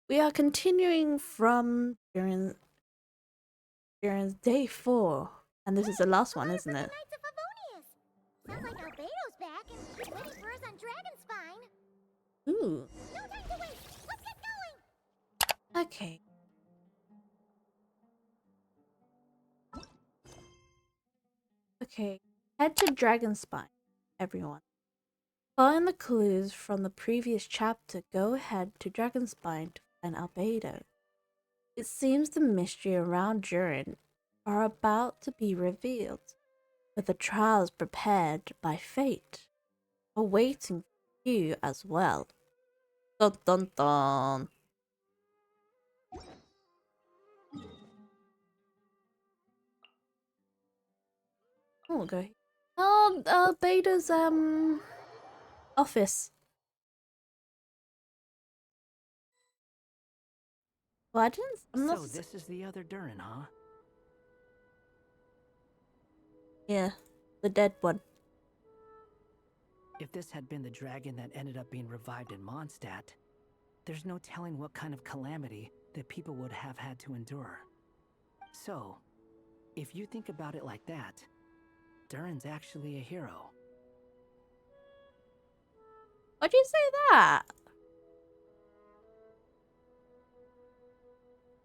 We are continuing from during day 4, and this is the last one, isn't it? Knights of Favonius. Sounds like Albedo's back and he's waiting for us on Dragonspine. Ooh. No time to waste. Let's get going. Okay. Okay. Head to Dragonspine, everyone. Following the clues from the previous chapter, go ahead to Dragonspine to find Albedo. It seems the mystery around Durin are about to be revealed, with the trials prepared by fate awaiting you as well. Dun dun dun. Oh, we'll go. Oh, Beta's office. Well, I didn't. I'm not. So this is the other Durin, huh? Yeah, the dead one. If this had been the dragon that ended up being revived in Mondstadt, there's no telling what kind of calamity that people would have had to endure. So, if you think about it like that, Durin's actually a hero. Why'd you say that?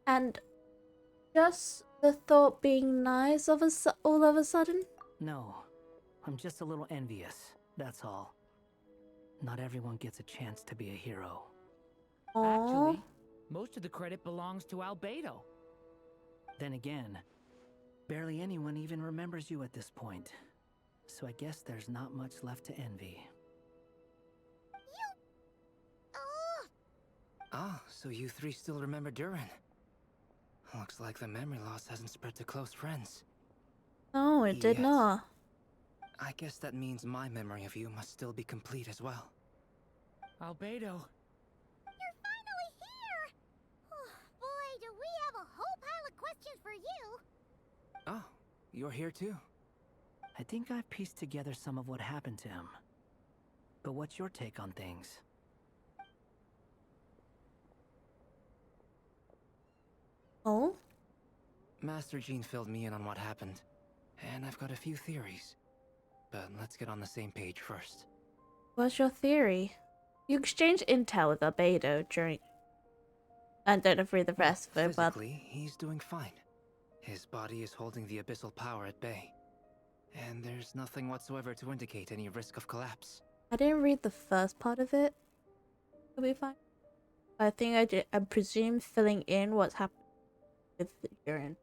And just the thought being nice all of a sudden? No, I'm just a little envious, that's all. Not everyone gets a chance to be a hero. Aww. Actually, most of the credit belongs to Albedo. Then again, barely anyone even remembers you at this point. So I guess there's not much left to envy. Oh, Ah, so you three still remember Durin. Looks like the memory loss hasn't spread to close friends. No, it did Yet. not. I guess that means my memory of you must still be complete as well. Albedo. you're finally here. Oh, boy, do we have a whole pile of questions for you. Oh, you're here too. I think I've pieced together some of what happened to him. But what's your take on things? Oh? Master Jean filled me in on what happened, and I've got a few theories. But let's get on the same page first. What's your theory? You exchanged intel with Albedo during. I don't know if read the rest of it, but. Physically, he's doing fine. His body is holding the abyssal power at bay. And there's nothing whatsoever to indicate any risk of collapse. I didn't read the first part of it. It'll be fine. I think I did. I presume filling in what's happened with the urine.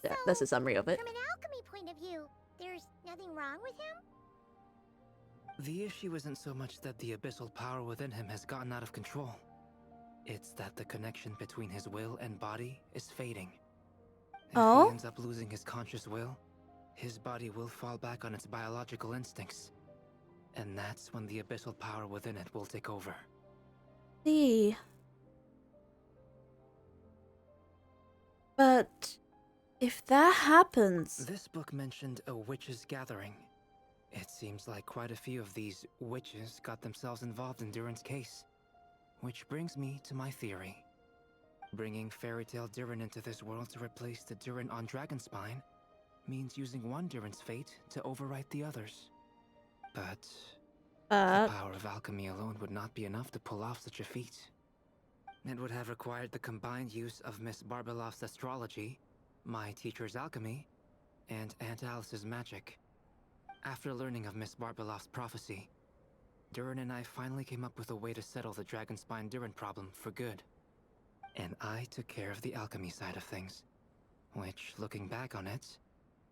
Yeah, that's a summary of it. From an alchemy point of view, there's nothing wrong with him? The issue isn't so much that the abyssal power within him has gotten out of control. It's that the connection between his will and body is fading. If Oh? he ends up losing his conscious will, his body will fall back on its biological instincts. And that's when the abyssal power within it will take over. See. But if that happens, This book mentioned a witches' gathering. It seems like quite a few of these witches got themselves involved in Durin's case. Which brings me to my theory. Bringing Fairy Tale Durin into this world to replace the Durin on Dragonspine means using one Durin's fate to overwrite the others. But the power of alchemy alone would not be enough to pull off such a feat. It would have required the combined use of Miss Barbeloff's astrology, my teacher's alchemy, and Aunt Alice's magic. After learning of Miss Barbeloff's prophecy, Durin and I finally came up with a way to settle the Dragonspine Durin problem for good. And I took care of the alchemy side of things, which, looking back on it,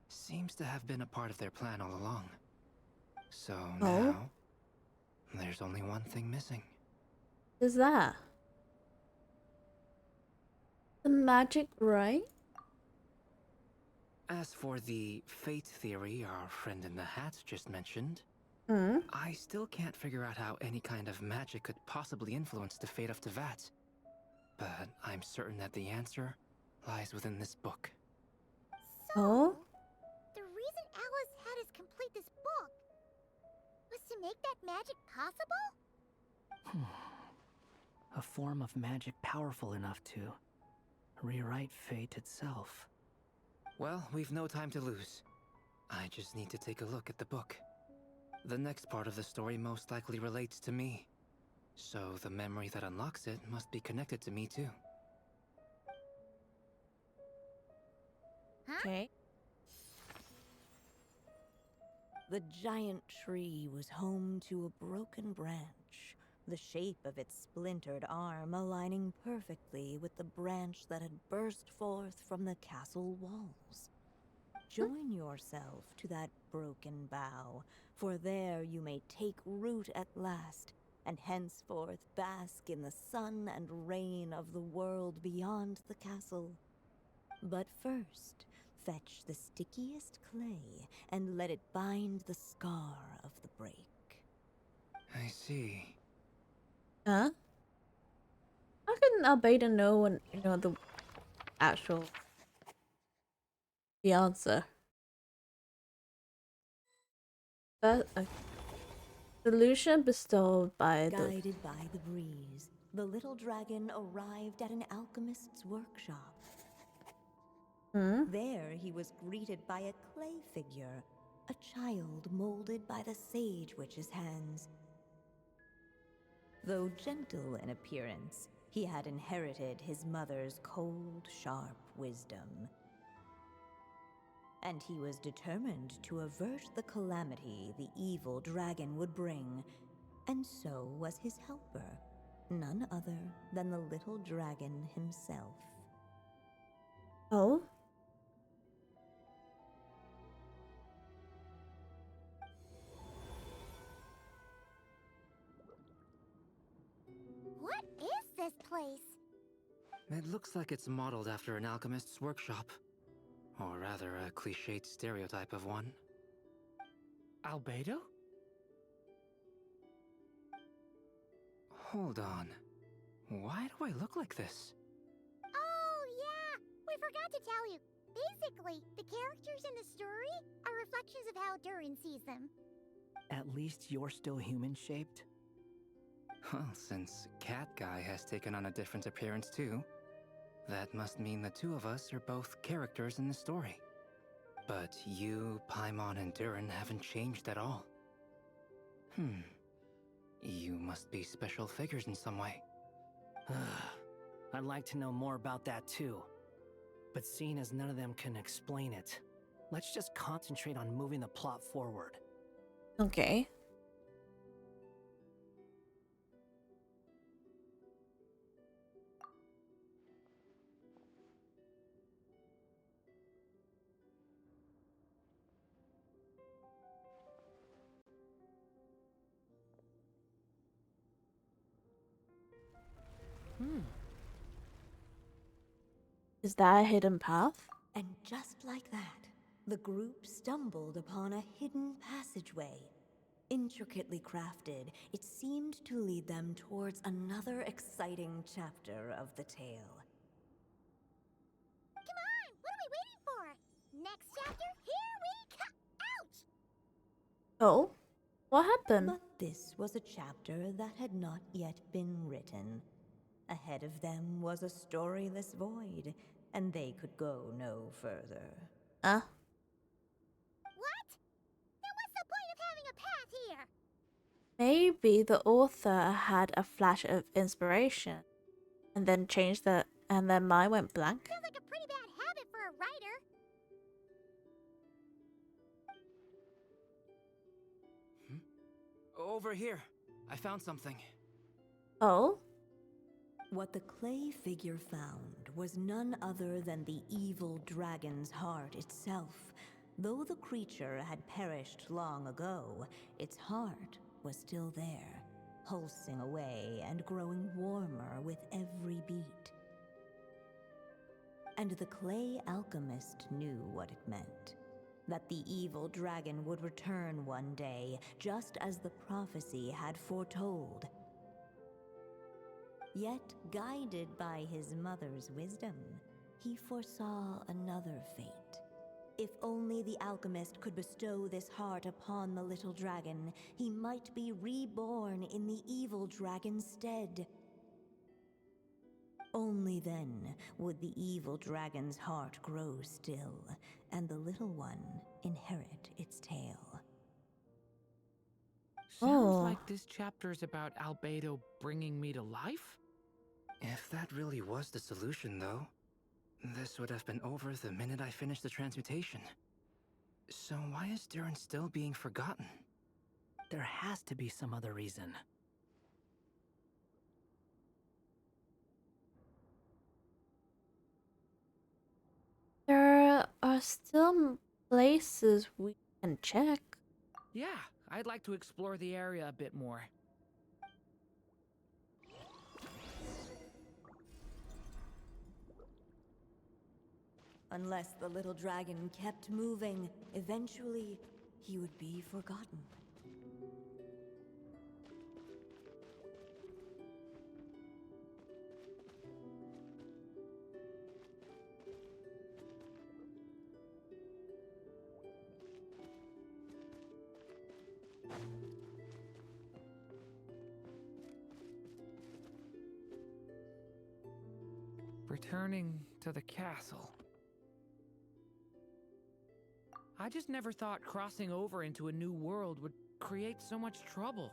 seems to have been a part of their plan all along. So now, there's only one thing missing. is that the magic, right? As for the fate theory our friend in the hat just mentioned, Hmm. I still can't figure out how any kind of magic could possibly influence the fate of Tevat. But I'm certain that the answer lies within this book. So, Oh? the reason Alice had us complete this book. to make that magic possible? A form of magic powerful enough to rewrite fate itself. Well, we've no time to lose. I just need to take a look at the book. The next part of the story most likely relates to me. So the memory that unlocks it must be connected to me too. Okay. The giant tree was home to a broken branch, the shape of its splintered arm aligning perfectly with the branch that had burst forth from the castle walls. Join yourself to that broken bough, for there you may take root at last, and henceforth bask in the sun and rain of the world beyond the castle. But first, fetch the stickiest clay and let it bind the scar of the break. I see. Huh? How can Albedo know when the actual the answer? That a solution bestowed by the Guided by the breeze, the little dragon arrived at an alchemist's workshop. There he was greeted by a clay figure, a child molded by the sage witch's hands. Though gentle in appearance, he had inherited his mother's cold, sharp wisdom. And he was determined to avert the calamity the evil dragon would bring, and so was his helper, none other than the little dragon himself. Oh? What is this place? It looks like it's modeled after an alchemist's workshop. Or rather, a cliched stereotype of one. Albedo? Hold on. Why do I look like this? Oh, yeah! We forgot to tell you. Basically, the characters in the story are reflections of how Durin sees them. At least you're still human-shaped? Well, since Cat Guy has taken on a different appearance too, that must mean the two of us are both characters in the story. But you, Paimon, and Durin haven't changed at all. You must be special figures in some way. I'd like to know more about that too. But seeing as none of them can explain it, let's just concentrate on moving the plot forward. Okay. Is that a hidden path? And just like that, the group stumbled upon a hidden passageway. Intricately crafted, it seemed to lead them towards another exciting chapter of the tale. Come on! What are we waiting for? Next chapter, here we come! Ouch! Oh? What happened? But this was a chapter that had not yet been written. Ahead of them was a storyless void, and they could go no further. Huh? What? Then what's the point of having a path here? Maybe the author had a flash of inspiration and then changed the and then mine went blank. Sounds like a pretty bad habit for a writer. Over here. I found something. Oh? What the clay figure found was none other than the evil dragon's heart itself. Though the creature had perished long ago, its heart was still there, pulsing away and growing warmer with every beat. And the clay alchemist knew what it meant. That the evil dragon would return one day, just as the prophecy had foretold. Yet, guided by his mother's wisdom, he foresaw another fate. If only the alchemist could bestow this heart upon the little dragon, he might be reborn in the evil dragon's stead. Only then would the evil dragon's heart grow still, and the little one inherit its tale. Sounds Oh. like this chapter's about Albedo bringing me to life? If that really was the solution, though, this would have been over the minute I finished the transmutation. So why is Durin still being forgotten? There has to be some other reason. There are still places we can check. Yeah, I'd like to explore the area a bit more. Unless the little dragon kept moving, eventually he would be forgotten. Returning to the castle. I just never thought crossing over into a new world would create so much trouble.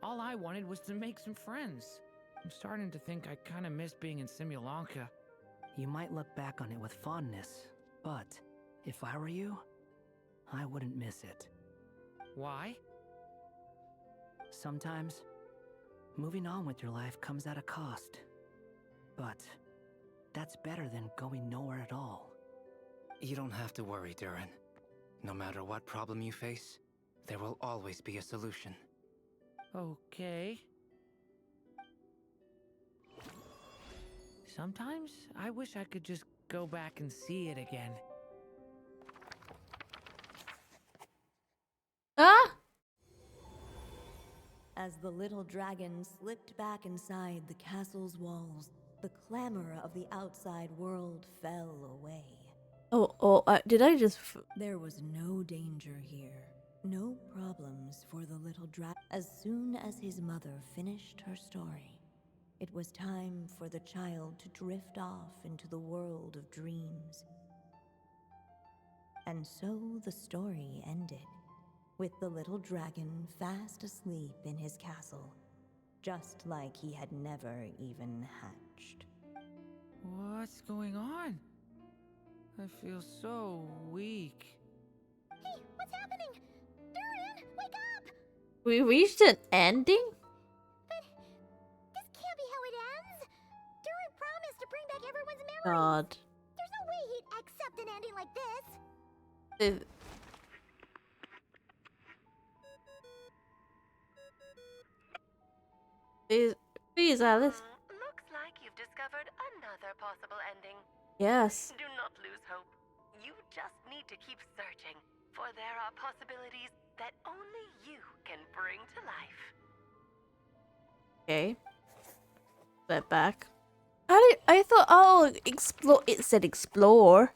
All I wanted was to make some friends. I'm starting to think I kind of miss being in Simulanka. You might look back on it with fondness, but if I were you, I wouldn't miss it. Why? Sometimes, moving on with your life comes at a cost. But that's better than going nowhere at all. You don't have to worry, Durin. No matter what problem you face, there will always be a solution. Okay. Sometimes I wish I could just go back and see it again. Ah! As the little dragon slipped back inside the castle's walls, the clamor of the outside world fell away. Did I just... There was no danger here, no problems for the little dragon. As soon as his mother finished her story, it was time for the child to drift off into the world of dreams. And so the story ended, with the little dragon fast asleep in his castle, just like he had never even hatched. What's going on? I feel so weak. Hey, what's happening? Durin, wake up! We reached an ending? But this can't be how it ends. Durin promised to bring back everyone's memories. God. There's no way he'd accept an ending like this. It- Please, Alice. Looks like you've discovered another possible ending. Yes. Do not lose hope. You just need to keep searching, for there are possibilities that only you can bring to life. Okay. Step back. I thought, explore. It said explore.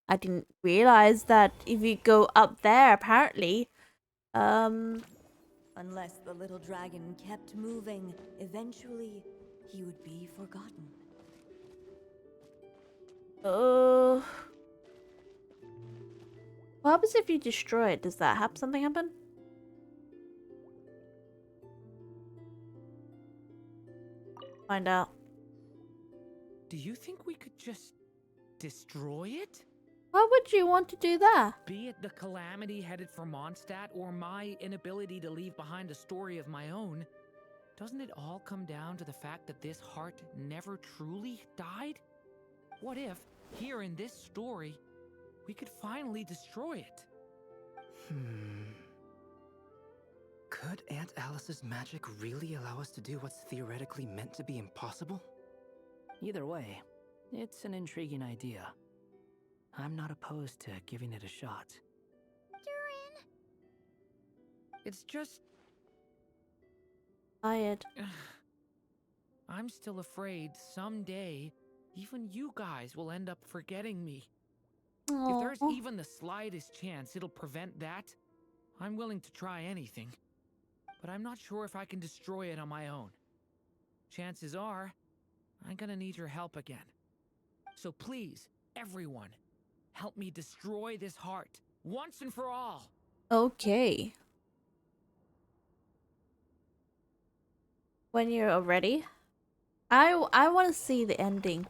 I didn't realize that if you go up there, apparently, Unless the little dragon kept moving, eventually he would be forgotten. what happens if you destroy it? Does that have something happen? Find out. Do you think we could just destroy it? Why would you want to do that? Be it the calamity headed for Mondstadt or my inability to leave behind a story of my own, doesn't it all come down to the fact that this heart never truly died? What if, here in this story, we could finally destroy it? Could Aunt Alice's magic really allow us to do what's theoretically meant to be impossible? Either way, it's an intriguing idea. I'm not opposed to giving it a shot. Durin! It's just... Tired. I'm still afraid someday, even you guys will end up forgetting me. If there's Oh. even the slightest chance it'll prevent that, I'm willing to try anything. But I'm not sure if I can destroy it on my own. Chances are, I'm gonna need your help again. So please, everyone, help me destroy this heart, once and for all. Okay. When you're ready, I want to see the ending.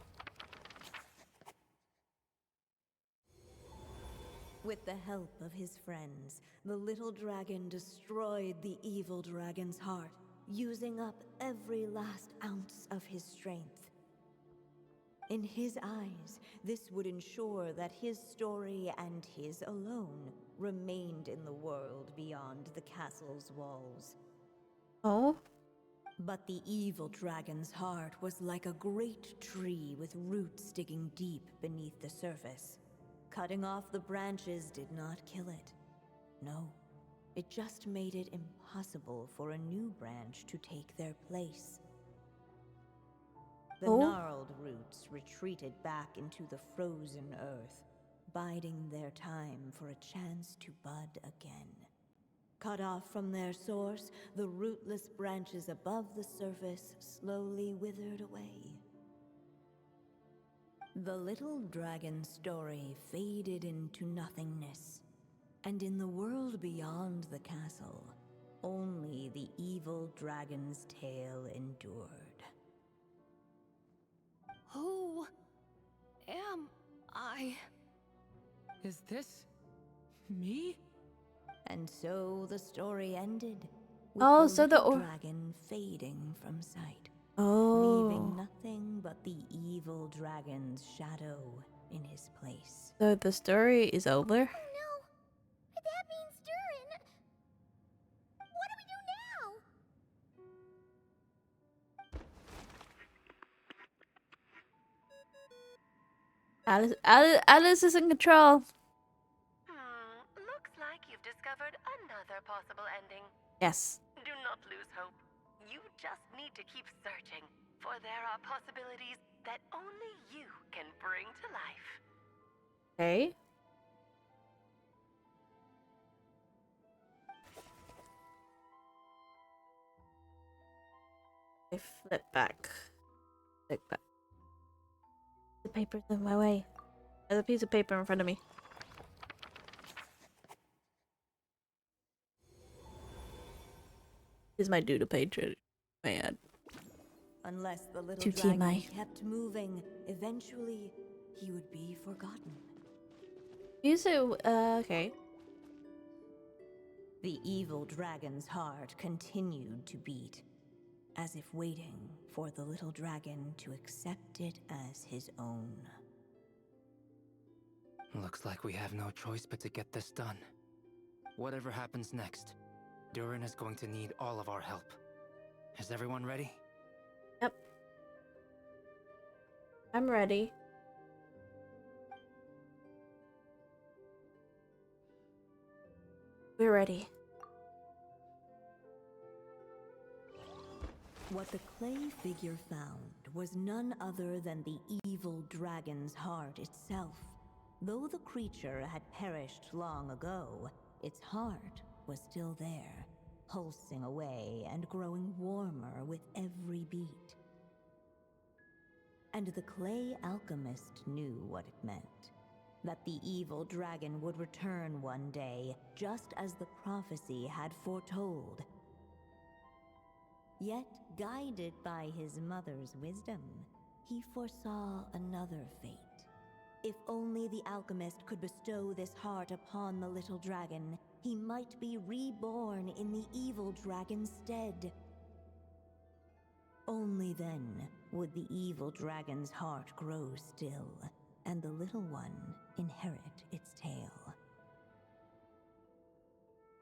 With the help of his friends, the little dragon destroyed the evil dragon's heart, using up every last ounce of his strength. In his eyes, this would ensure that his story and his alone remained in the world beyond the castle's walls. Oh. But the evil dragon's heart was like a great tree with roots digging deep beneath the surface. Cutting off the branches did not kill it. No, it just made it impossible for a new branch to take their place. The Oh. gnarled roots retreated back into the frozen earth, biding their time for a chance to bud again. Cut off from their source, the rootless branches above the surface slowly withered away. The little dragon's story faded into nothingness, and in the world beyond the castle, only the evil dragon's tale endured. Who am I? Is this me? And so the story ended, with Oh, the so the little dragon fading from sight, Oh. leaving nothing but the evil dragon's shadow in his place. So the story is over? Oh no! That means Durin! What do we do now? Alice is in control. Looks like you've discovered another possible ending. Yes. Do not lose hope. You just need to keep searching, for there are possibilities that only you can bring to life. Okay. I flip back. Flip back. The paper's in my way. There's a piece of paper in front of me. This is my doodle page. Man. Unless the little 2 dragon TMI. kept moving, eventually he would be forgotten. You say, okay. The evil dragon's heart continued to beat, as if waiting for the little dragon to accept it as his own. Looks like we have no choice but to get this done. Whatever happens next, Durin is going to need all of our help. Is everyone ready? Yep. I'm ready. We're ready. What the clay figure found was none other than the evil dragon's heart itself. Though the creature had perished long ago, its heart was still there, pulsing away and growing warmer with every beat. And the clay alchemist knew what it meant. That the evil dragon would return one day, just as the prophecy had foretold. Yet, guided by his mother's wisdom, he foresaw another fate. If only the alchemist could bestow this heart upon the little dragon, he might be reborn in the evil dragon's stead. Only then would the evil dragon's heart grow still, and the little one inherit its tale.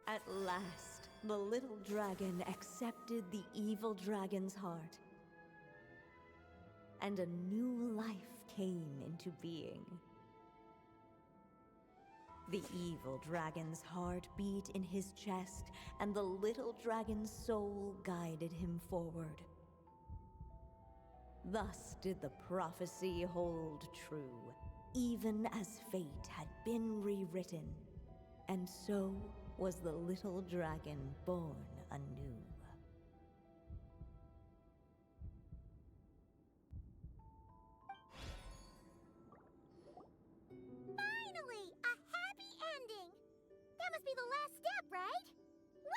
At last, the little dragon accepted the evil dragon's heart, and a new life came into being. The evil dragon's heart beat in his chest, and the little dragon's soul guided him forward. Thus did the prophecy hold true. even as fate had been rewritten. And so was the little dragon born anew. Finally! A happy ending! That must be the last step, right?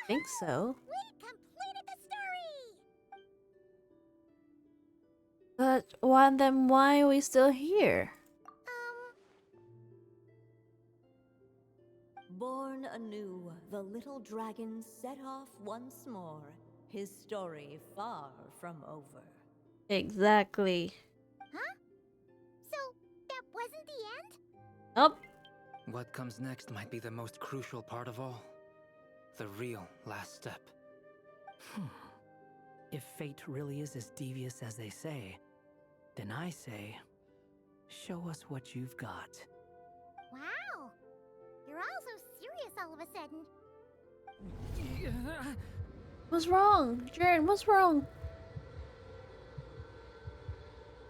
Think Woohoo! so. We completed the story! But why are we still here? Born anew, the little dragon set off once more, his story far from over. Exactly. Huh? So, that wasn't the end? Oh, What comes next might be the most crucial part of all. The real last step. If fate really is as devious as they say, then I say, show us what you've got. Wow! You're all so serious all of a sudden. what's wrong? Durin, what's wrong?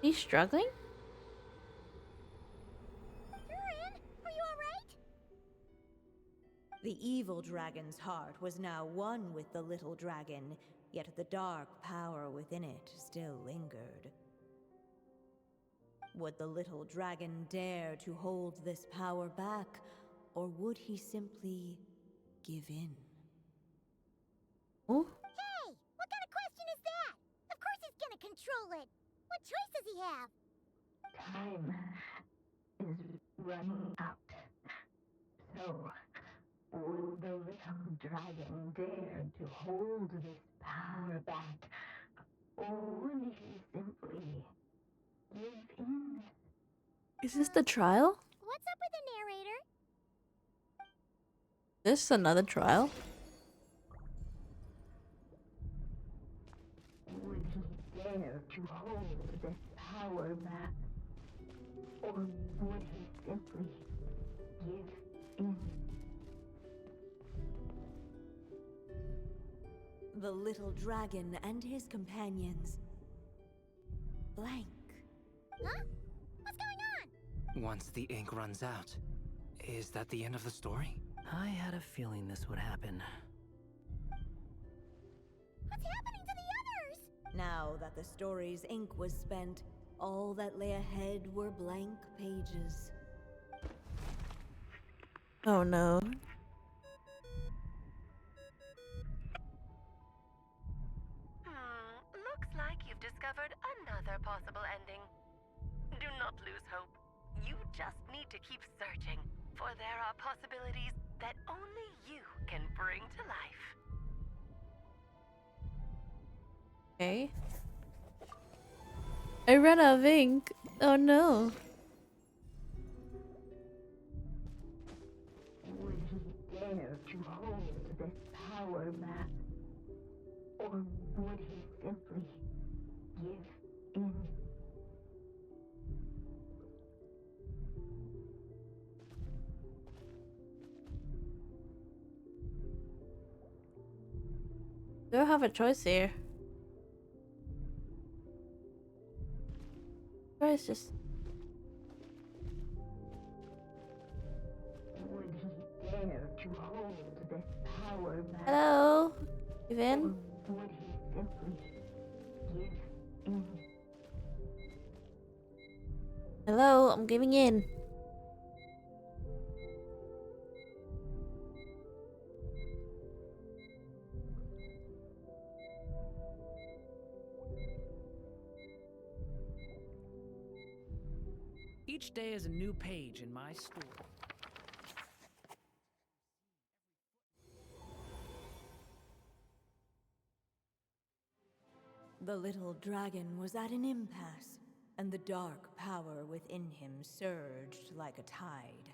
He's struggling? Durin, are you alright? The evil dragon's heart was now one with the little dragon, yet the dark power within it still lingered. Would the little dragon dare to hold this power back, or would he simply give in? Oh, Hey! What kind of question is that? Of course he's gonna control it! What choice does he have? Time is running out. So, will the little dragon dare to hold this power back? Or will he simply give in? is this the trial? What's up with the narrator? This another trial? Would he dare to hold this power back? Or would he simply give in? The little dragon and his companions blank. Huh? What's going on? Once the ink runs out, is that the end of the story? I had a feeling this would happen. What's happening to the others? Now that the story's ink was spent, all that lay ahead were blank pages. Oh no. Looks like you've discovered another possible ending. Do not lose hope. You just need to keep searching, for there are possibilities that only you can bring to life. Okay. I ran out of ink. Oh no. Would he dare to hold this power back? Or would he simply give in? Do I have a choice here? Or is just Would he dare to hold this power back? hello? Give in? Or would he simply give in? Hello, I'm giving in. Each day is a new page in my story. The little dragon was at an impasse, and the dark power within him surged like a tide.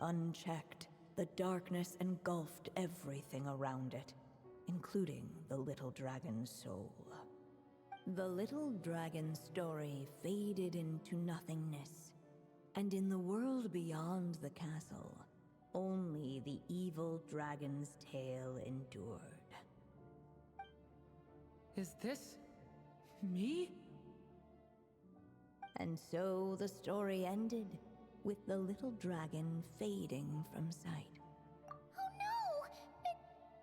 Unchecked, the darkness engulfed everything around it, including the little dragon's soul. The little dragon's story faded into nothingness, and in the world beyond the castle, only the evil dragon's tale endured. Is this me? And so the story ended, with the little dragon fading from sight. Oh no!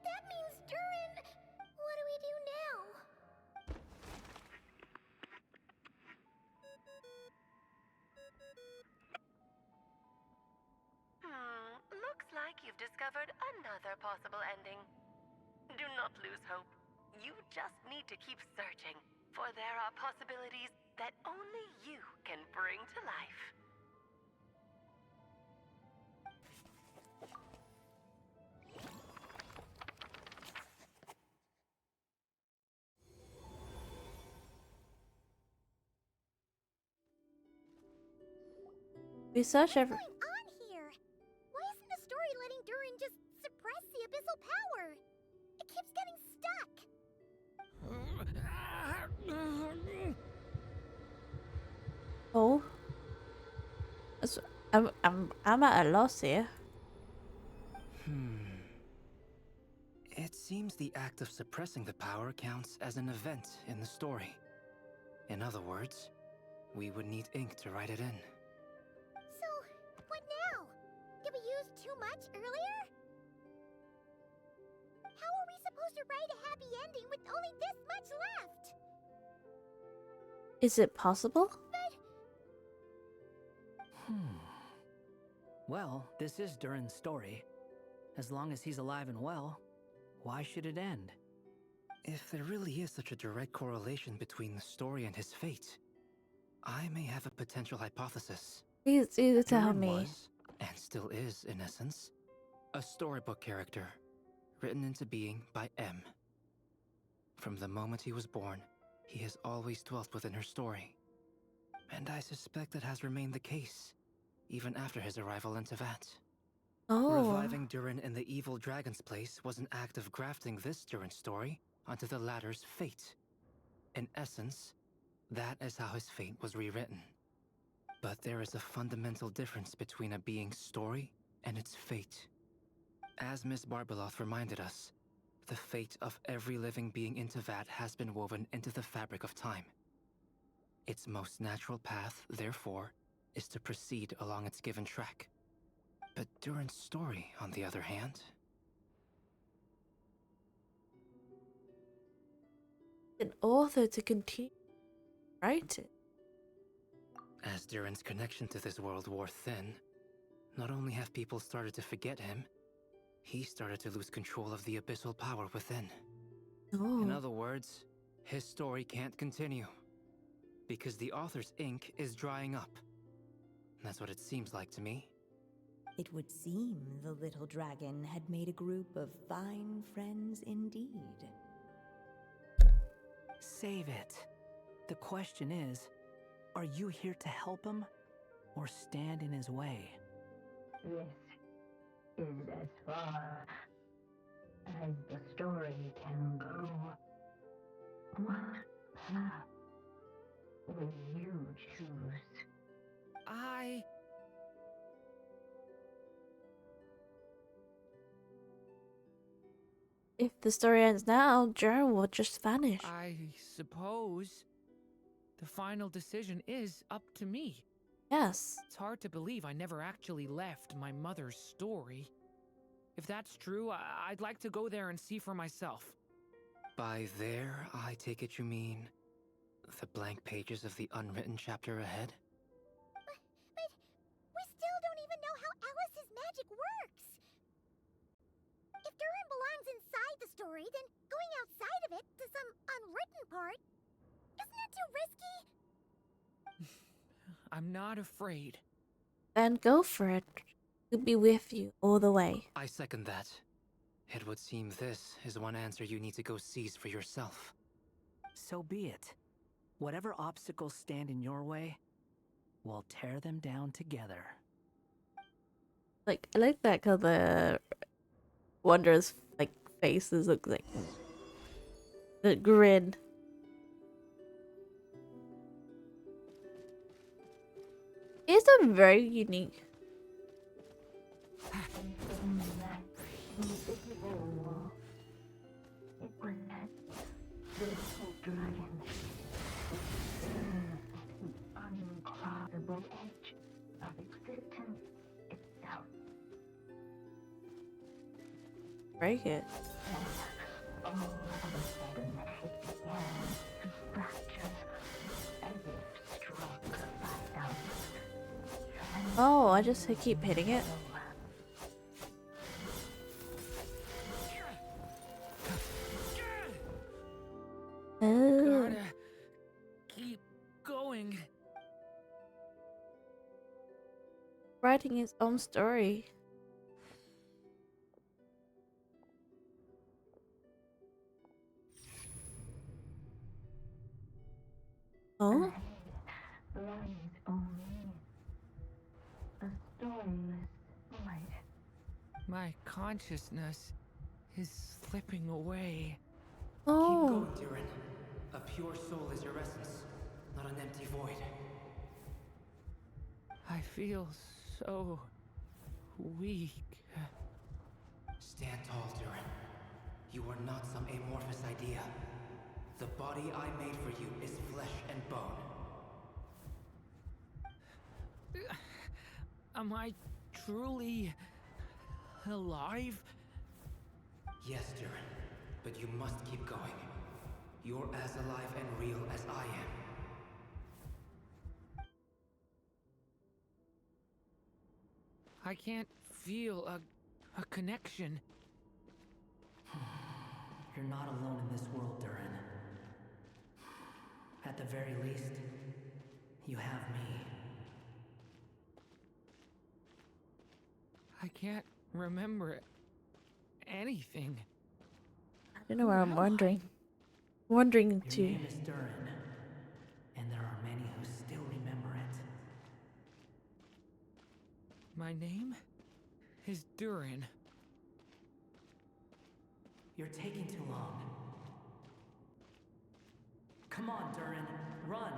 That means Durin... What do we do now? Looks like you've discovered another possible ending. Do not lose hope. You just need to keep searching, for there are possibilities that only you can bring to life. We search every. What's going on here? Why isn't the story letting Durin just suppress the abyssal power? It keeps getting stuck. Oh. I'm at a loss here. It seems the act of suppressing the power counts as an event in the story. In other words, we would need ink to write it in. So, what now? Did we use too much earlier? How are we supposed to write a happy ending with only this much left? Is it possible? Well, this is Durin's story. As long as he's alive and well, why should it end? If there really is such a direct correlation between the story and his fate, I may have a potential hypothesis. Please tell Durin me. was, and still is in essence, a storybook character, written into being by M. From the moment he was born, he has always dwelt within her story. And I suspect that has remained the case, even after his arrival in Tevat. Oh. Reviving Durin in the evil dragon's place was an act of grafting this Durin story onto the latter's fate. In essence, that is how his fate was rewritten. But there is a fundamental difference between a being's story and its fate. As Miss Barbeloth reminded us, the fate of every living being in Tevat has been woven into the fabric of time. Its most natural path, therefore, is to proceed along its given track. But Durin's story, on the other hand... An author to continue writing. As Durin's connection to this world wore thin, not only have people started to forget him, he started to lose control of the abyssal power within. Oh. In other words, his story can't continue. Because the author's ink is drying up. That's what it seems like to me. It would seem the little dragon had made a group of fine friends indeed. Save it. The question is, are you here to help him, or stand in his way? This is as far as the story can go. What path will you choose? If the story ends now, Durin will just vanish. I suppose the final decision is up to me. Yes. It's hard to believe I never actually left my mother's story. If that's true, I'd like to go there and see for myself. By there, I take it you mean the blank pages of the unwritten chapter ahead? But we still don't even know how Alice's magic works. If Durin belongs inside the story, then going outside of it to some unwritten part, isn't that too risky? I'm not afraid. Then go for it. He'll be with you all the way. I second that. It would seem this is one answer you need to go seize for yourself. So be it. Whatever obstacles stand in your way, we'll tear them down together. Like, I like that how the Wanderer's like faces look like the grin. It's a very unique. It was that little dragon. The break it. All of a sudden, it began to fracture, as if struck by some Oh, I just keep hitting it. Oh, Gotta keep going. writing his own story. Oh, lies only a stormless void. My consciousness is slipping away. Keep oh, going, Durin. A pure soul is your essence, not an empty void. I feel so weak. Stand tall, Durin. You are not some amorphous idea. The body I made for you is flesh and bone. Am I truly alive? Yes, Durin, but you must keep going. You're as alive and real as I am. I can't feel a connection. You're not alone in this world, Durin. At the very least, you have me. I can't remember anything. I don't know where Who I'm am wondering. Wondering Your to. name is Durin, and there are many who still remember it. My name is Durin. You're taking too long. Come on, Durin, run!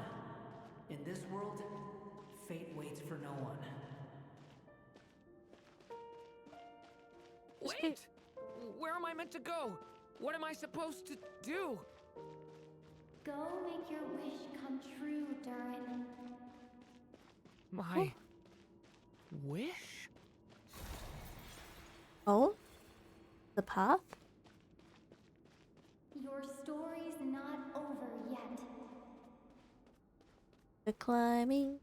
In this world, fate waits for no one. Wait! Where am I meant to go? What am I supposed to do? Go make your wish come true, Durin. My wish? Oh, the path. Your story's not over yet. The climbing.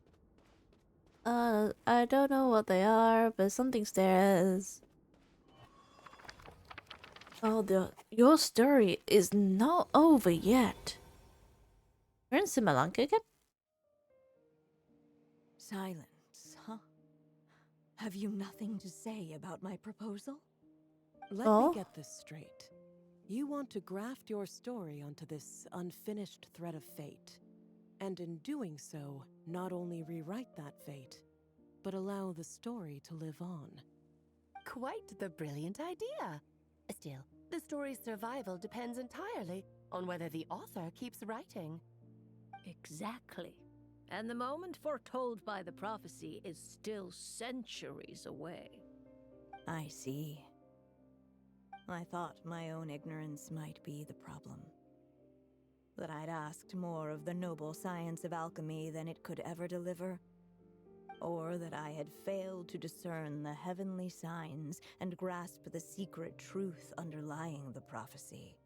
I don't know what they are, but something stairs. Oh, your story is not over yet. We're in Simalanka again? Silence, huh? Have you nothing to say about my proposal? Let Oh? me get this straight. You want to graft your story onto this unfinished thread of fate, and in doing so, not only rewrite that fate, but allow the story to live on. Quite the brilliant idea. Still, the story's survival depends entirely on whether the author keeps writing. Exactly. And the moment foretold by the prophecy is still centuries away. I see. I thought my own ignorance might be the problem. That I'd asked more of the noble science of alchemy than it could ever deliver. Or that I had failed to discern the heavenly signs and grasp the secret truth underlying the prophecy.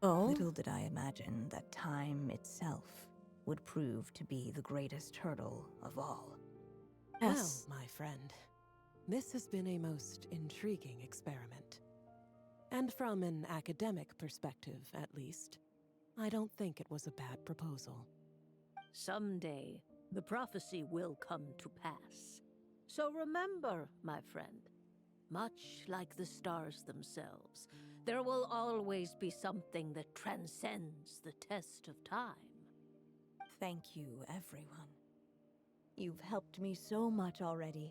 Oh? Little did I imagine that time itself would prove to be the greatest hurdle of all. Yes. Well, my friend, this has been a most intriguing experiment. And from an academic perspective, at least, I don't think it was a bad proposal. Someday, the prophecy will come to pass. So remember, my friend, much like the stars themselves, there will always be something that transcends the test of time. Thank you, everyone. You've helped me so much already.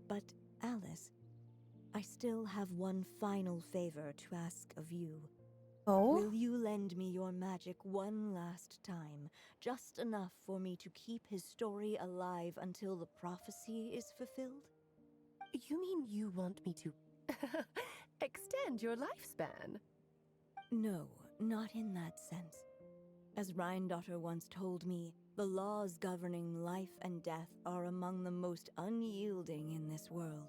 But, Alice, I still have one final favor to ask of you. Oh? Will you lend me your magic one last time, just enough for me to keep his story alive until the prophecy is fulfilled? You mean you want me to extend your lifespan? No, not in that sense. As Rhindaughter once told me, the laws governing life and death are among the most unyielding in this world.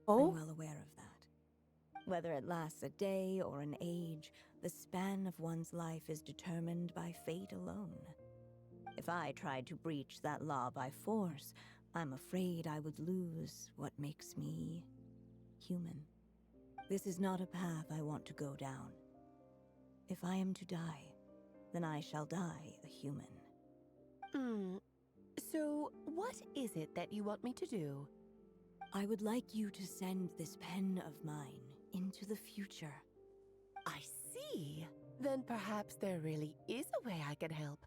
Oh? I'm well aware of that. Whether it lasts a day or an age, the span of one's life is determined by fate alone. If I tried to breach that law by force, I'm afraid I would lose what makes me human. This is not a path I want to go down. If I am to die, then I shall die a human. So, what is it that you want me to do? I would like you to send this pen of mine into the future. I see. Then perhaps there really is a way I can help.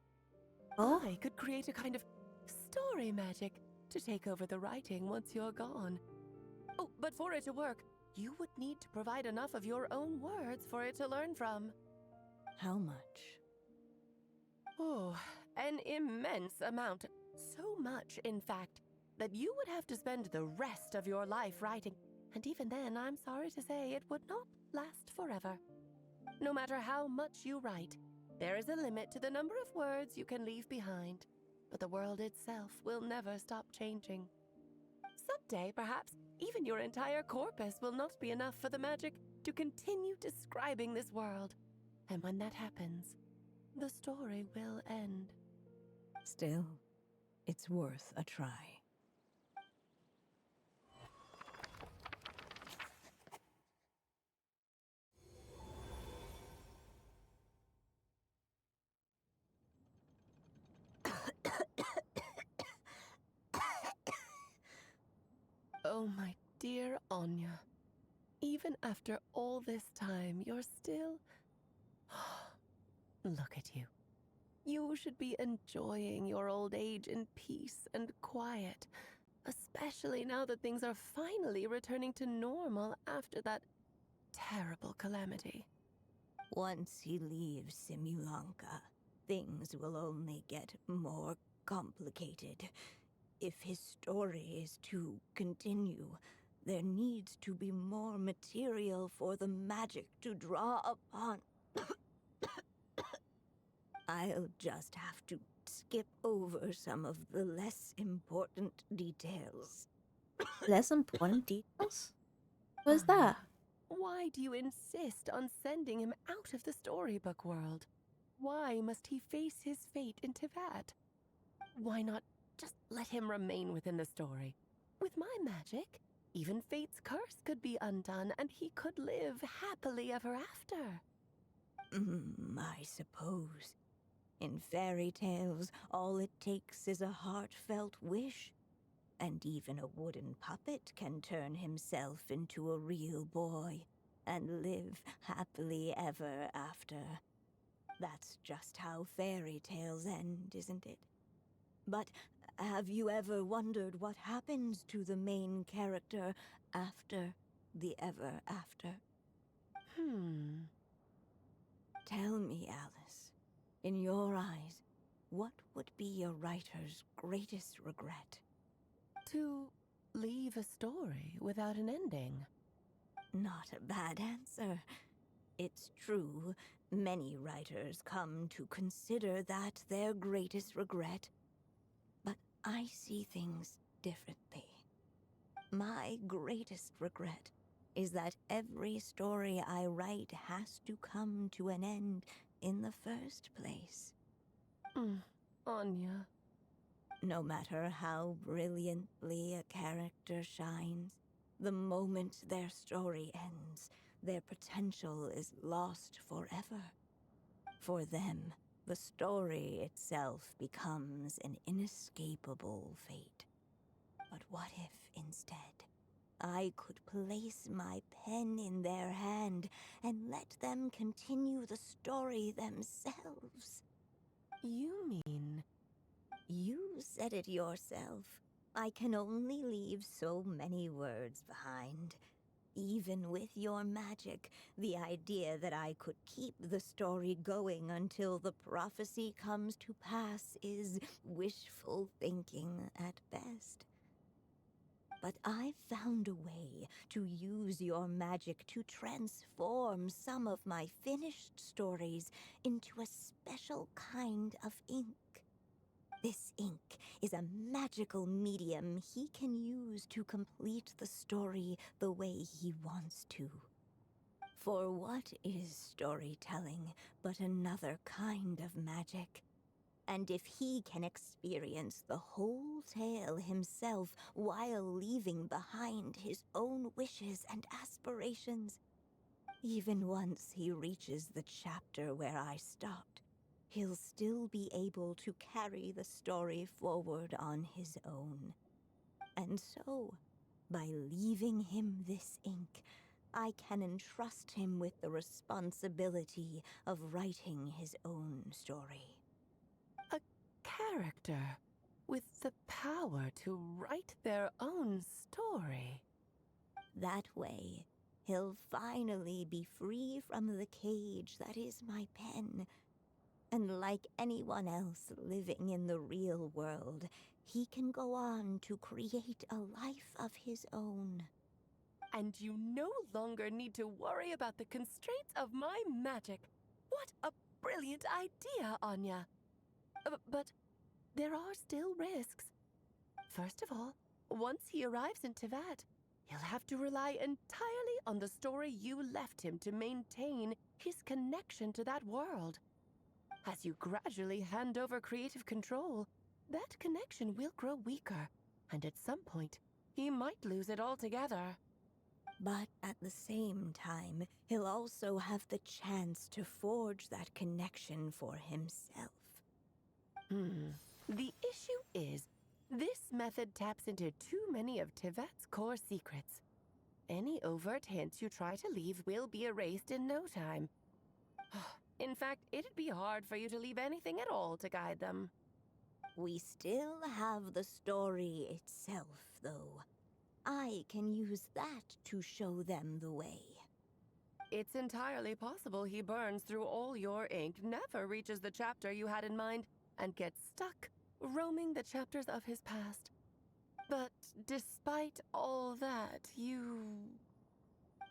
Oh? I could create a kind of story magic to take over the writing once you're gone. Oh, but for it to work, you would need to provide enough of your own words for it to learn from. How much? Oh, an immense amount. So much, in fact, that you would have to spend the rest of your life writing. And even then, I'm sorry to say, it would not last forever. No matter how much you write, there is a limit to the number of words you can leave behind. But the world itself will never stop changing. Someday, perhaps, even your entire corpus will not be enough for the magic to continue describing this world. And when that happens, the story will end. Still, it's worth a try. Oh, my dear Anya. Even after all this time, you're still... Look at you. You should be enjoying your old age in peace and quiet, especially now that things are finally returning to normal after that terrible calamity. Once he leaves Simulanka, things will only get more complicated. If his story is to continue, there needs to be more material for the magic to draw upon. I'll just have to skip over some of the less important details. Less important details? What is that? Why do you insist on sending him out of the storybook world? Why must he face his fate into that? Why not just let him remain within the story? With my magic, even fate's curse could be undone and he could live happily ever after. I suppose. In fairy tales, all it takes is a heartfelt wish. And even a wooden puppet can turn himself into a real boy and live happily ever after. That's just how fairy tales end, isn't it? But have you ever wondered what happens to the main character after the ever after? Tell me, Alice, in your eyes, what would be a writer's greatest regret? To leave a story without an ending. Not a bad answer. It's true, many writers come to consider that their greatest regret. But I see things differently. My greatest regret is that every story I write has to come to an end in the first place. Anya. No matter how brilliantly a character shines, the moment their story ends, their potential is lost forever. For them, the story itself becomes an inescapable fate. But what if, instead, I could place my pen in their hand and let them continue the story themselves? You mean... You said it yourself. I can only leave so many words behind. Even with your magic, the idea that I could keep the story going until the prophecy comes to pass is wishful thinking at best. But I've found a way to use your magic to transform some of my finished stories into a special kind of ink. This ink is a magical medium he can use to complete the story the way he wants to. For what is storytelling but another kind of magic? And if he can experience the whole tale himself while leaving behind his own wishes and aspirations, even once he reaches the chapter where I stopped, he'll still be able to carry the story forward on his own. And so, by leaving him this ink, I can entrust him with the responsibility of writing his own story. A character with the power to write their own story. That way, he'll finally be free from the cage that is my pen. And like anyone else living in the real world, he can go on to create a life of his own. And you no longer need to worry about the constraints of my magic. What a brilliant idea, Anya. But there are still risks. First of all, once he arrives in Tevat, he'll have to rely entirely on the story you left him to maintain his connection to that world. As you gradually hand over creative control, that connection will grow weaker, and at some point, he might lose it altogether. But at the same time, he'll also have the chance to forge that connection for himself. The issue is, this method taps into too many of Tevat's core secrets. Any overt hints you try to leave will be erased in no time. In fact, it'd be hard for you to leave anything at all to guide them. We still have the story itself, though. I can use that to show them the way. It's entirely possible he burns through all your ink, never reaches the chapter you had in mind, and gets stuck, roaming the chapters of his past. But despite all that,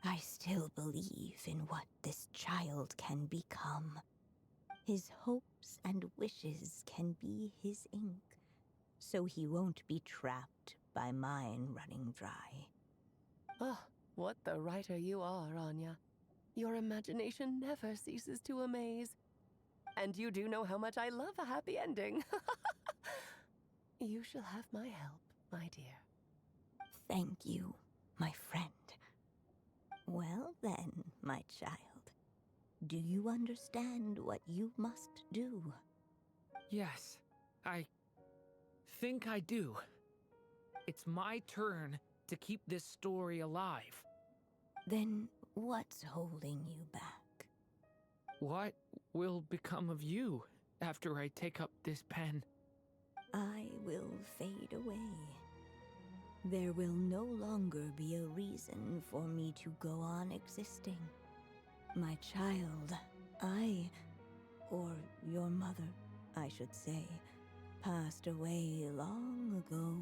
I still believe in what this child can become. His hopes and wishes can be his ink, so he won't be trapped by mine running dry. Oh, what the writer you are, Anya. Your imagination never ceases to amaze. And you do know how much I love a happy ending. You shall have my help, my dear. Thank you, my friend. Well then, my child, do you understand what you must do? Yes, I think I do. It's my turn to keep this story alive. Then what's holding you back? What will become of you after I take up this pen? I will fade away. There will no longer be a reason for me to go on existing. My child, or your mother, I should say, passed away long ago.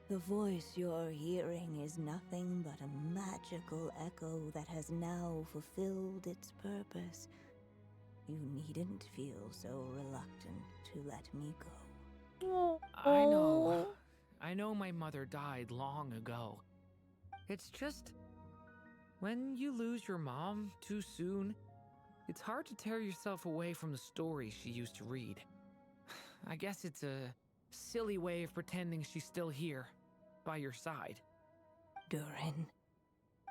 The voice you're hearing is nothing but a magical echo that has now fulfilled its purpose. You needn't feel so reluctant to let me go. I know my mother died long ago. It's just, when you lose your mom too soon, it's hard to tear yourself away from the stories she used to read. I guess it's a silly way of pretending she's still here, by your side. Durin.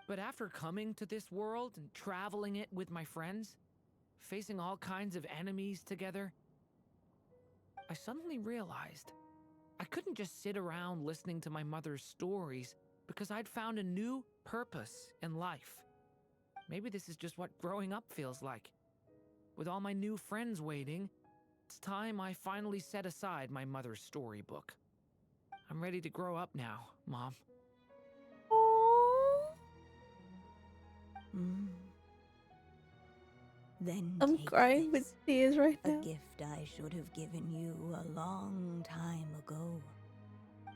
But after coming to this world and traveling it with my friends, facing all kinds of enemies together, I suddenly realized I couldn't just sit around listening to my mother's stories because I'd found a new purpose in life. Maybe this is just what growing up feels like. With all my new friends waiting, it's time I finally set aside my mother's storybook. I'm ready to grow up now, Mom. Then I'm take crying this, with tears right a now. gift I should have given you a long time ago.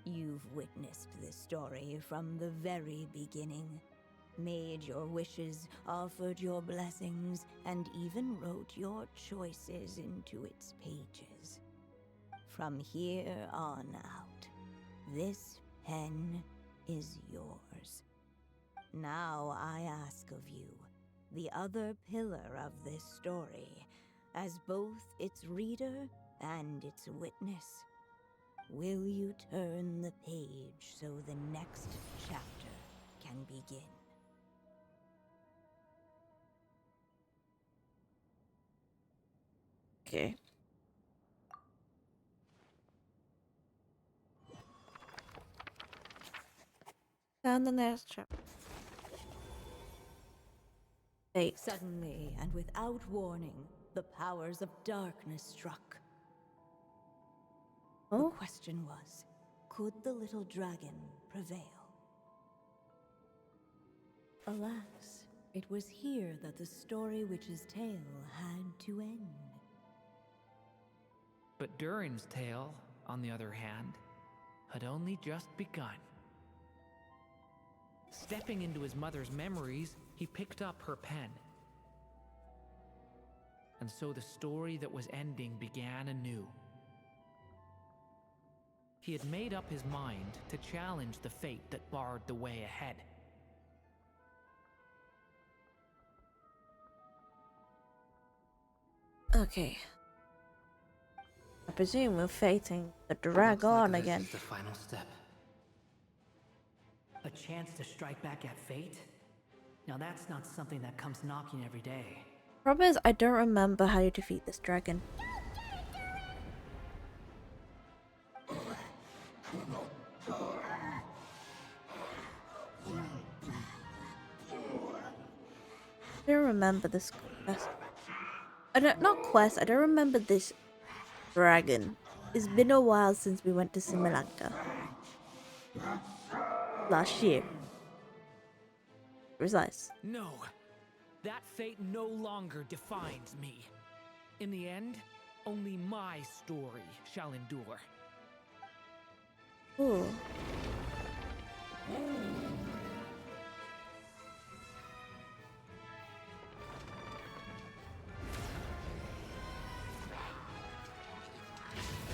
You've witnessed this story from the very beginning, made your wishes, offered your blessings, and even wrote your choices into its pages. From here on out, this pen is yours. Now I ask of you, the other pillar of this story, as both its reader and its witness. Will you turn the page so the next chapter can begin? Okay. Down the next chapter. Fate. Suddenly, and without warning, the powers of darkness struck. The Oh, question was, could the little dragon prevail? Alas, it was here that the story witch's tale had to end. But Durin's tale, on the other hand, had only just begun. Stepping into his mother's memories, he picked up her pen. And so the story that was ending began anew. He had made up his mind to challenge the fate that barred the way ahead. okay. I presume we're facing the Looks dragon like this again. is the final step. A chance to strike back at fate? Now that's not something that comes knocking every day. Problem is, I don't remember how you defeat this dragon. I don't remember this quest. I don't, not quest, I don't remember this dragon. It's been a while since we went to Similanka. Last year. Precise. No, that fate no longer defines me. In the end, only my story shall endure. Ooh.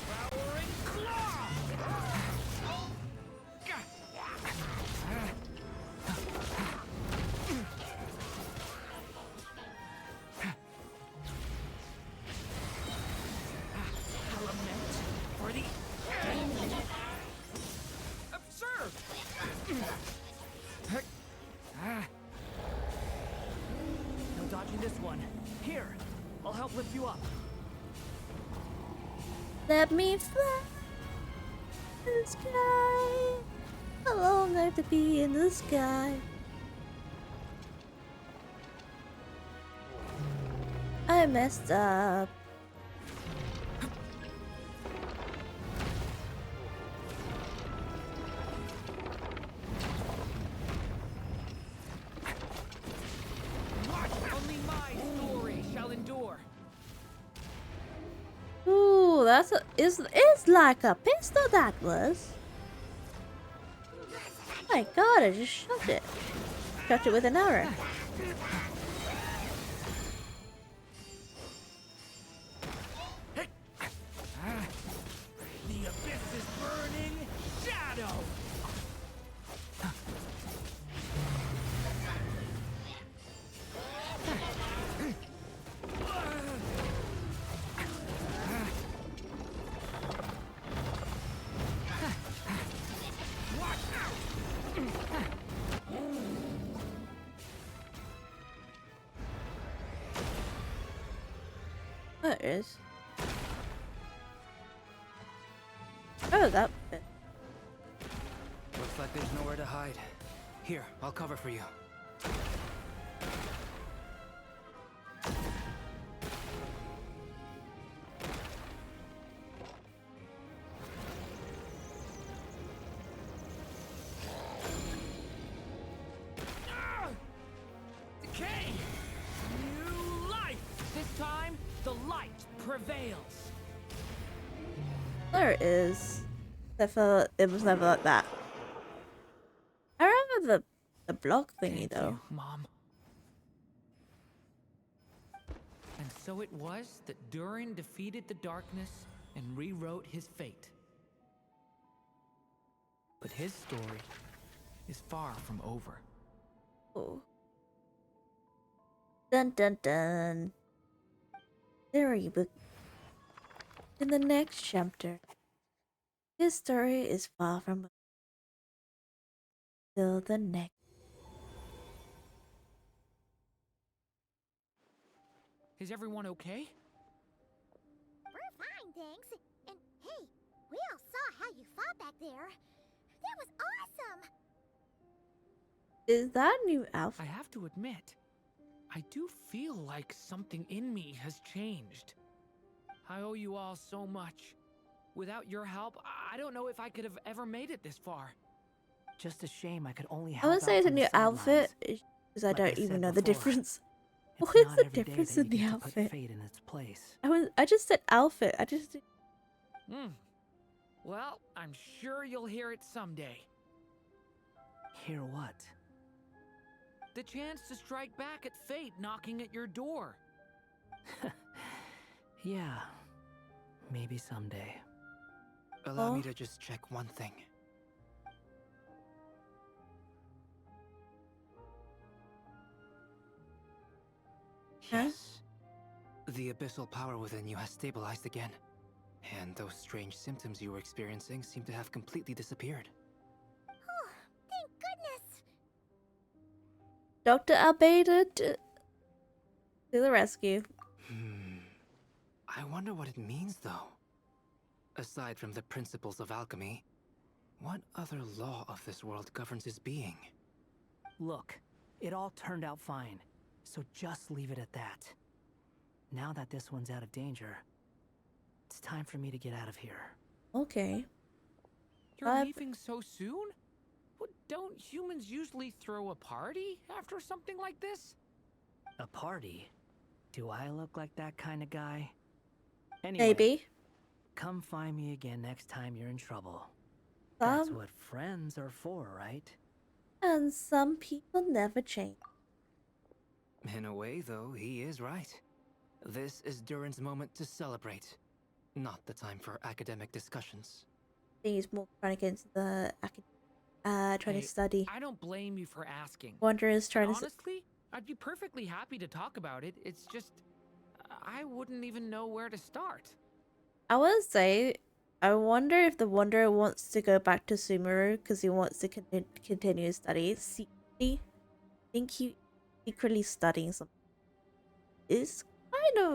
Powering claw! Element for the absurd! No dodging this one. Here, I'll help lift you up. Let me fly in the sky. How long I have to be in the sky? I messed up. Only my story shall endure. Ooh, that's a, it's like a pistol that was. My god, I just shot it. Shot it with an arrow. The abyss is burning shadow. There it is. Oh, that bit. Looks like there's nowhere to hide. Here, I'll cover for you. Decay! New life! This time, the light prevails. There it is. It was never like that. I remember the block thingy Thank though. you, Mom. And so it was that Durin defeated the darkness and rewrote his fate. But his story is far from over. Oh. Dun dun dun. Storybook. In the next chapter, his story is far from till the next. Is everyone okay? We're fine, thanks. And hey, we all saw how you fought back there. That was awesome! Is that a new I outfit? have to admit, I do feel like something in me has changed. I owe you all so much. Without your help, I don't know if I could have ever made it this far. Just a shame I could only I help would say out it's a from the new outfit sidelines. because I Like I don't even said know the before, difference. It's What is not the every day difference that in you the get to put outfit? fate in its place. I just said outfit. I just Well, I'm sure you'll hear it someday. Hear what? The chance to strike back at fate knocking at your door. Yeah, maybe someday. Allow me Oh. to just check one thing. Huh? Yes. The abyssal power within you has stabilized again. And those strange symptoms you were experiencing seem to have completely disappeared. Oh, thank goodness! Dr. Albeida to the rescue. I wonder what it means, though. Aside from the principles of alchemy, what other law of this world governs his being? Look, it all turned out fine, so just leave it at that. Now that this one's out of danger, it's time for me to get out of here. Okay. You're leaving so soon? Don't humans usually throw a party after something like this? A party? Do I look like that kind of guy? Anyway, Maybe. come find me again next time you're in trouble. That's Some what friends are for, right? and some people never change. In a way, though, he is right. This is Durin's moment to celebrate, not the time for academic discussions. He's more trying to get into the trying Hey, to study. I don't blame you for asking. Wonder is And trying to. honestly, I'd be perfectly happy to talk about it. It's just, I wouldn't even know where to start. I would say, I wonder if the Wanderer wants to go back to Sumeru because he wants to continue his studies. I think he secretly studying something. Is kind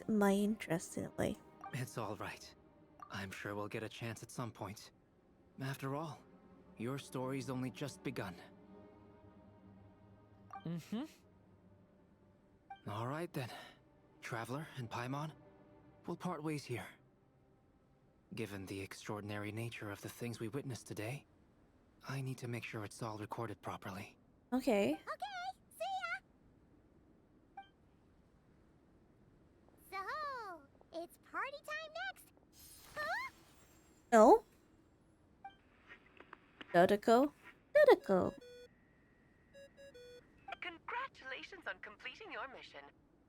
of my interest in a way. It's all right. I'm sure we'll get a chance at some point. After all, your story's only just begun. Mm-hmm. All right then. Traveler and Paimon, we'll part ways here. Given the extraordinary nature of the things we witnessed today, I need to make sure it's all recorded properly. Okay. Okay, see ya! So, it's party time next! Huh? No. Dodoko. Dodoko. Congratulations on completing your mission.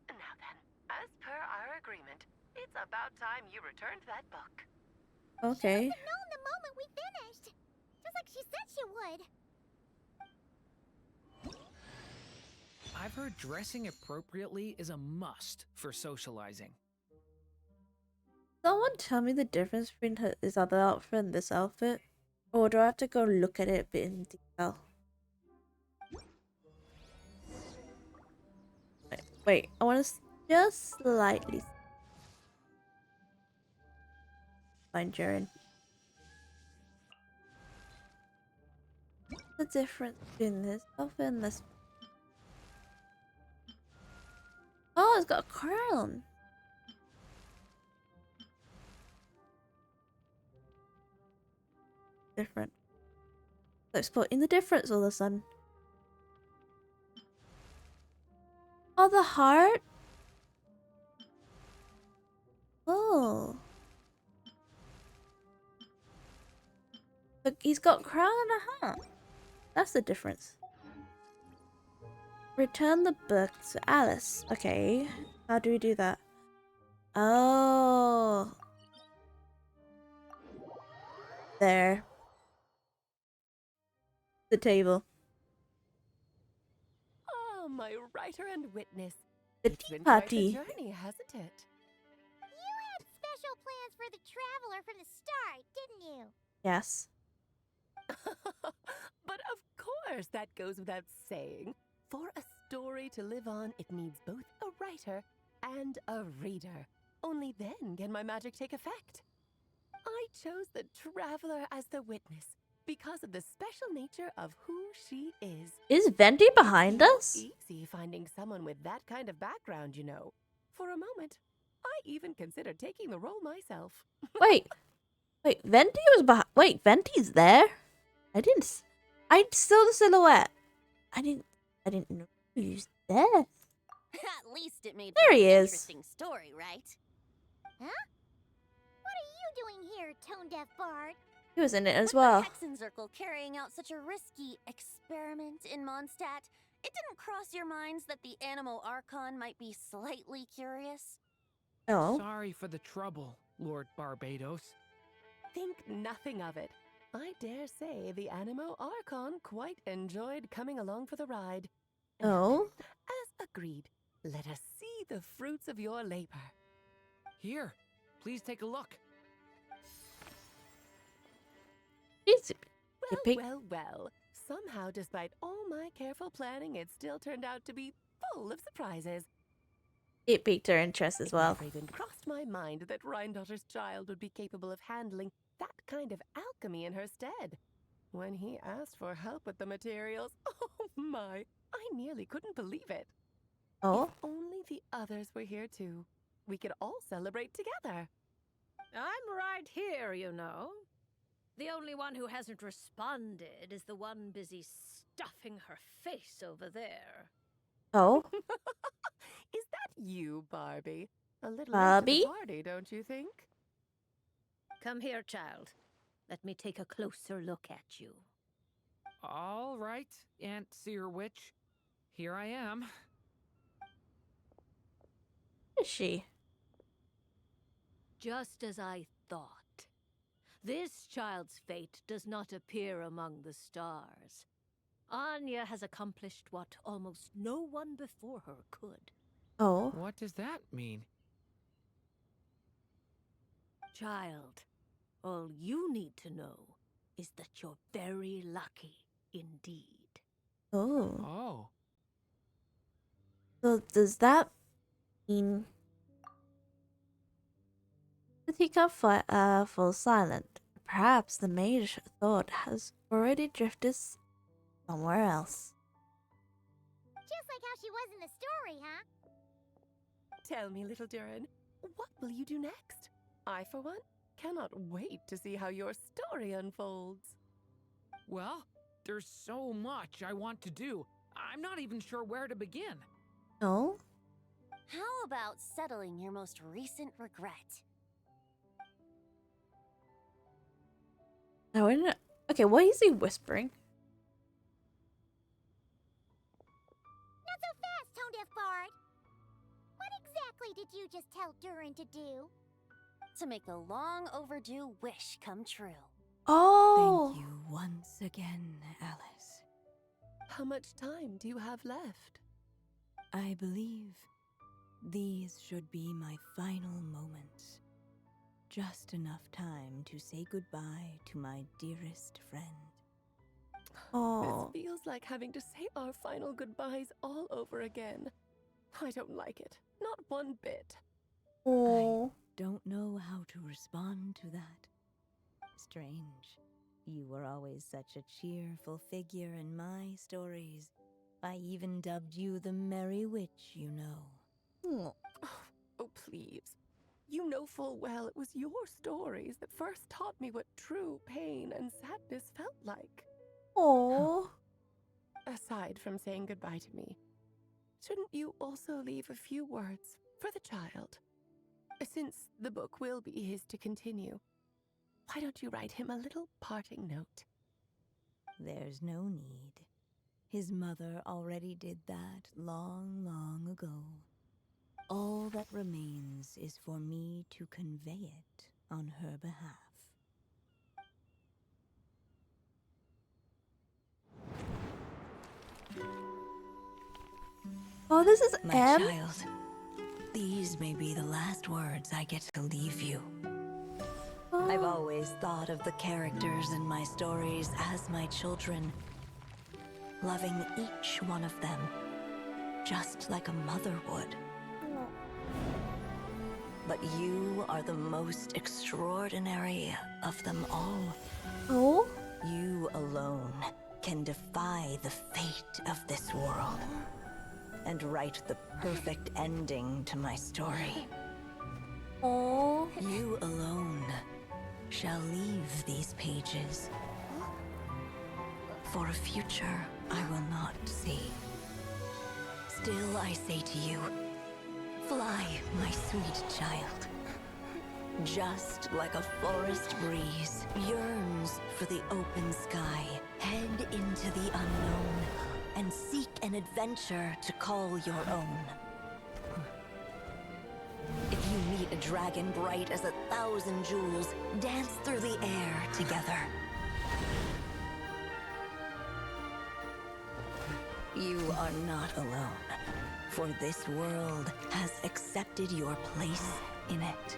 Now then, as per our agreement, it's about time you returned that book. Okay. She must have known the moment we finished! Just like she said she would! I've heard dressing appropriately is a must for socializing. Someone tell me the difference between his other outfit and this outfit? Or do I have to go look at it a bit in detail? Wait, I want to just slightly find Durin. What's the difference between this outfit and this? Oh, it's got a crown. Different. Let's put in the difference all of a sudden. Oh, the heart? Oh. Look, he's got crown and a hat. That's the difference. Return the book to Alice. Okay. How do we do that? Oh. There. The table. my writer and witness. The It's tea been quite party. the journey, hasn't it? You had special plans for the Traveler from the start, didn't you? Yes. But of course, that goes without saying. For a story to live on, it needs both a writer and a reader. Only then can my magic take effect. I chose the Traveler as the witness because of the special nature of who she is. Is Venti behind It's us? easy finding someone with that kind of background, you know. For a moment, I even considered taking the role myself. Wait. Venti was behind. Wait, Venti's there? I saw the silhouette. I didn't know he was there. At least it made There for he an is. interesting story, right? Huh? What are you doing here, Tone Deaf Bard? He was in it as With well. the Hexenzirkel carrying out such a risky experiment in Mondstadt, it didn't cross your minds that the Animo Archon might be slightly curious? Oh. Sorry for the trouble, Lord Barbados. Think nothing of it. I dare say the Animo Archon quite enjoyed coming along for the ride. Oh. As agreed, let us see the fruits of your labor. Here, please take a look. He's Well, big. well. Somehow, despite all my careful planning, it still turned out to be full of surprises. It piqued her interest as well. It never even crossed my mind that Rhindotter's child would be capable of handling that kind of alchemy in her stead. When he asked for help with the materials, oh my, I nearly couldn't believe it. Oh. If only the others were here too. We could all celebrate together. I'm right here, you know. The only one who hasn't responded is the one busy stuffing her face over there. Oh. Is that you, Barbie? A little late to Barbie? the party, don't you think? Come here, child. Let me take a closer look at you. All right, Aunt Seer Witch. Here I am. Who is she? Just as I thought. This child's fate does not appear among the stars. Anya has accomplished what almost no one before her could. Oh. What does that mean? Child, all you need to know is that you're very lucky indeed. Oh. Oh, So does that mean the teacup falls silent? Perhaps the mage thought has already drifted somewhere else. Just like how she was in the story, huh? Tell me, little Durin, what will you do next? I, for one, cannot wait to see how your story unfolds. well, there's so much I want to do. I'm not even sure where to begin. Oh. How about settling your most recent regret? I wouldn't. Okay, what is he whispering? Not so fast, Tone Deaf Bard. What exactly did you just tell Durin to do? To make a long overdue wish come true. Oh. Thank you once again, Alice. How much time do you have left? I believe these should be my final moments. Just enough time to say goodbye to my dearest friend. Oh. This feels like having to say our final goodbyes all over again. I don't like it. Not one bit. Oh. Don't know how to respond to that. Strange. You were always such a cheerful figure in my stories. I even dubbed you the Merry Witch, you know. Oh, please. You know full well it was your stories that first taught me what true pain and sadness felt like. Oh. Aside from saying goodbye to me, shouldn't you also leave a few words for the child? Since the book will be his to continue, why don't you write him a little parting note? There's no need. His mother already did that long, long ago. All that remains is for me to convey it on her behalf. Oh, this is My M? child, these may be the last words I get to leave you. I've Oh. always thought of the characters in my stories as my children, loving each one of them, just like a mother would. But you are the most extraordinary of them all. Oh? You alone can defy the fate of this world and write the perfect ending to my story. Oh. You alone shall leave these pages for a future I will not see. Still I say to you, fly, my sweet child. Just like a forest breeze yearns for the open sky, head into the unknown and seek an adventure to call your own. If you meet a dragon bright as 1,000 jewels, dance through the air together. You are not alone, for this world has accepted your place in it.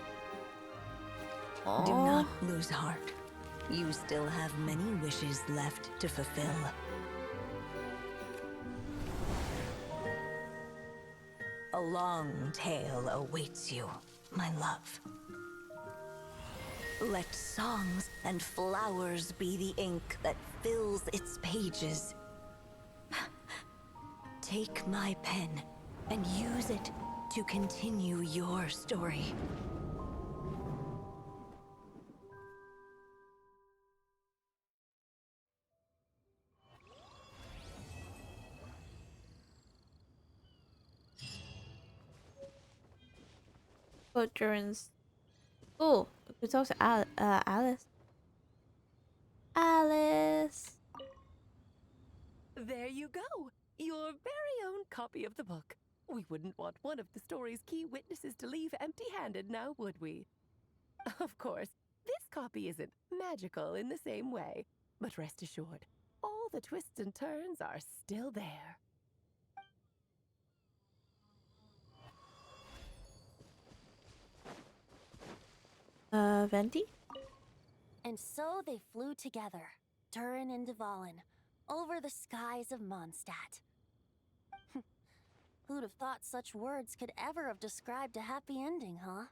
Do not lose heart. You still have many wishes left to fulfill. A long tale awaits you, my love. Let songs and flowers be the ink that fills its pages. Take my pen and use it to continue your story. But Durin's. Oh, we talk to Alice. Alice. There you go! Your very own copy of the book. We wouldn't want one of the story's key witnesses to leave empty-handed now, would we? Of course, this copy isn't magical in the same way, but rest assured, all the twists and turns are still there. Venti? And so they flew together, Durin and Dvalin, over the skies of Mondstadt. Who'd have thought such words could ever have described a happy ending, huh?